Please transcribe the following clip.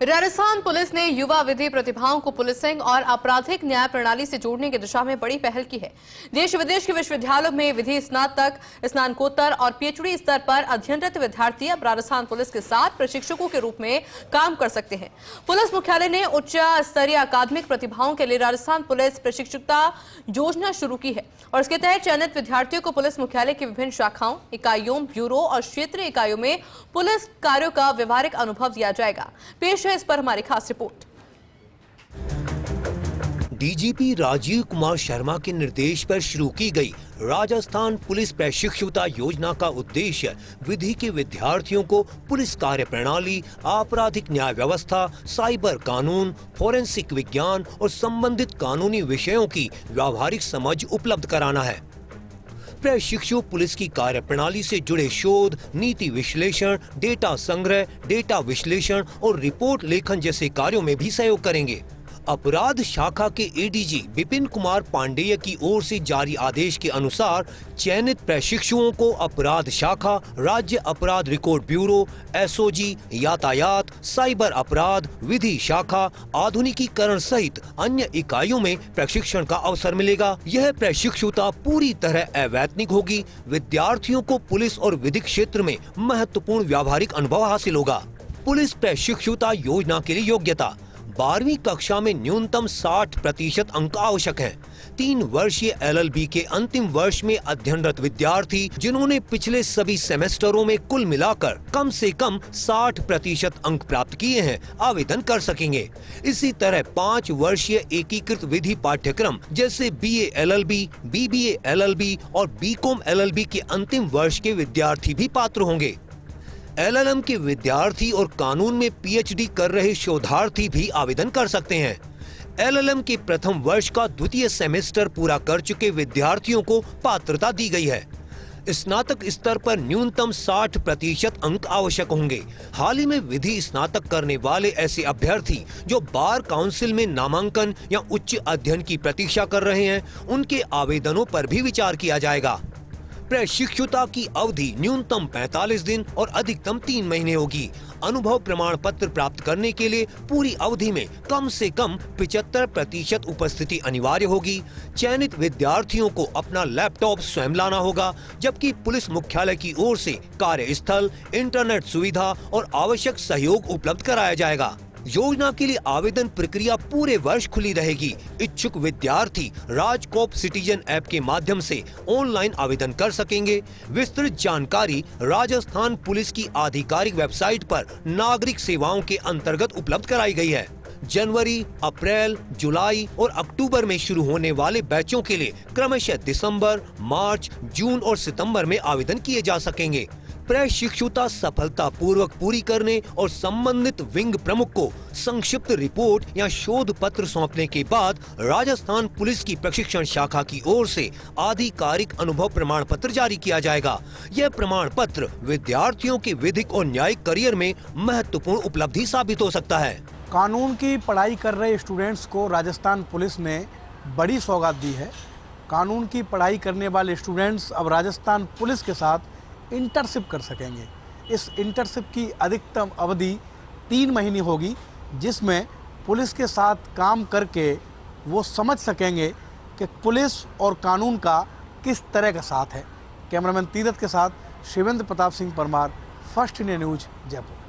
Rajasthan police ने युवा विधि प्रतिभाओं को पुलिसिंग और आपराधिक न्याय प्रणाली से जोड़ने की दिशा में बड़ी पहल की है। देश विदेश के विश्वविद्यालयों में विधि स्नातक, स्नातकोत्तर और पीएचडी स्तर पर अध्ययनरत विद्यार्थी अब राजस्थान पुलिस के साथ प्रशिक्षकों के रूप में काम कर सकते हैं। पुलिस मुख्यालय ने उच्च स्तरीय अकादमिक प्रतिभाओं के लिए राजस्थान पुलिस प्रशिक्षुता योजना शुरू की है और इसके तहत चयनित विद्यार्थियों को पुलिस मुख्यालय की विभिन्न शाखाओं, इकाइयों, ब्यूरो और क्षेत्रीय इकाइयों में पुलिस कार्यों का व्यवहारिक अनुभव दिया जाएगा। पेश इस पर हमारी खास रिपोर्ट। डीजीपी राजीव कुमार शर्मा के निर्देश पर शुरू की गई राजस्थान पुलिस प्रशिक्षुता योजना का उद्देश्य विधि के विद्यार्थियों को पुलिस कार्य प्रणाली, आपराधिक न्याय व्यवस्था, साइबर कानून, फोरेंसिक विज्ञान और संबंधित कानूनी विषयों की व्यावहारिक समझ उपलब्ध कराना है। प्रशिक्षु पुलिस की कार्यप्रणाली से जुड़े शोध, नीति विश्लेषण, डेटा संग्रह, डेटा विश्लेषण और रिपोर्ट लेखन जैसे कार्यों में भी सहयोग करेंगे। अपराध शाखा के एडीजी विपिन कुमार पांडेय की ओर से जारी आदेश के अनुसार चयनित प्रशिक्षुओं को अपराध शाखा, राज्य अपराध रिकॉर्ड ब्यूरो, एसओजी, यातायात, साइबर अपराध, विधि शाखा, आधुनिकीकरण सहित अन्य इकाइयों में प्रशिक्षण का अवसर मिलेगा। यह प्रशिक्षुता पूरी तरह अवैतनिक होगी। विद्यार्थियों को पुलिस और विधि क्षेत्र में महत्वपूर्ण व्यावहारिक अनुभव हासिल होगा। पुलिस प्रशिक्षुता योजना के लिए योग्यता: 12वीं कक्षा में न्यूनतम 60% अंक आवश्यक हैं। 3 वर्षीय एलएलबी के अंतिम वर्ष में अध्ययनरत विद्यार्थी जिन्होंने पिछले सभी सेमेस्टरों में कुल मिलाकर कम से कम 60% अंक प्राप्त किए हैं, आवेदन कर सकेंगे। इसी तरह 5 वर्षीय एकीकृत विधि पाठ्यक्रम जैसे बीए एलएलबी, बीबीए एलएलबी और बीकॉम एलएलबी के अंतिम वर्ष के विद्यार्थी भी पात्र होंगे। एलएलएम के विद्यार्थी और कानून में पीएचडी कर रहे शोधार्थी भी आवेदन कर सकते हैं। एलएलएम के प्रथम वर्ष का द्वितीय सेमेस्टर पूरा कर चुके विद्यार्थियों को पात्रता दी गई है। स्नातक स्तर पर न्यूनतम 60% अंक आवश्यक होंगे। हाल ही में विधि स्नातक करने वाले ऐसे अभ्यर्थी जो बार काउंसिल में नामांकन या उच्च अध्ययन की प्रतीक्षा कर रहे हैं, उनके आवेदनों पर भी विचार किया जाएगा। प्रशिक्षुता की अवधि न्यूनतम 45 दिन और अधिकतम 3 महीने होगी। अनुभव प्रमाण पत्र प्राप्त करने के लिए पूरी अवधि में कम से कम 75% उपस्थिति अनिवार्य होगी। चयनित विद्यार्थियों को अपना लैपटॉप स्वयं लाना होगा, जबकि पुलिस मुख्यालय की ओर से कार्यस्थल, इंटरनेट सुविधा और आवश्यक सहयोग उपलब्ध कराया जाएगा। योजना के लिए आवेदन प्रक्रिया पूरे वर्ष खुली रहेगी। इच्छुक विद्यार्थी राजकोप सिटीजन ऐप के माध्यम से ऑनलाइन आवेदन कर सकेंगे। विस्तृत जानकारी राजस्थान पुलिस की आधिकारिक वेबसाइट पर नागरिक सेवाओं के अंतर्गत उपलब्ध कराई गई है। जनवरी, अप्रैल, जुलाई और अक्टूबर में शुरू होने वाले बैचों के लिए क्रमशः दिसंबर, मार्च, जून और सितंबर में आवेदन किए जा सकेंगे। प्रशिक्षुता सफलतापूर्वक पूरी करने और संबंधित विंग प्रमुख को संक्षिप्त रिपोर्ट या शोध पत्र सौंपने के बाद राजस्थान पुलिस की प्रशिक्षण शाखा की ओर से आधिकारिक अनुभव प्रमाण पत्र जारी किया जाएगा। यह प्रमाण पत्र विद्यार्थियों के विधिक और न्यायिक करियर में महत्वपूर्ण उपलब्धि साबित हो सकता है। कानून की पढ़ाई कर रहे स्टूडेंट्स को राजस्थान पुलिस ने बड़ी सौगात दी है। कानून की पढ़ाई करने वाले स्टूडेंट्स अब राजस्थान पुलिस के साथ इंटर्नशिप कर सकेंगे। इस इंटर्नशिप की अधिकतम अवधि 3 महीने होगी, जिसमें पुलिस के साथ काम करके वो समझ सकेंगे कि पुलिस और कानून का किस तरह का साथ है। कैमरामैन तीरथ के साथ Shivendra Pratap Singh Parmar, first India news, Jaipur.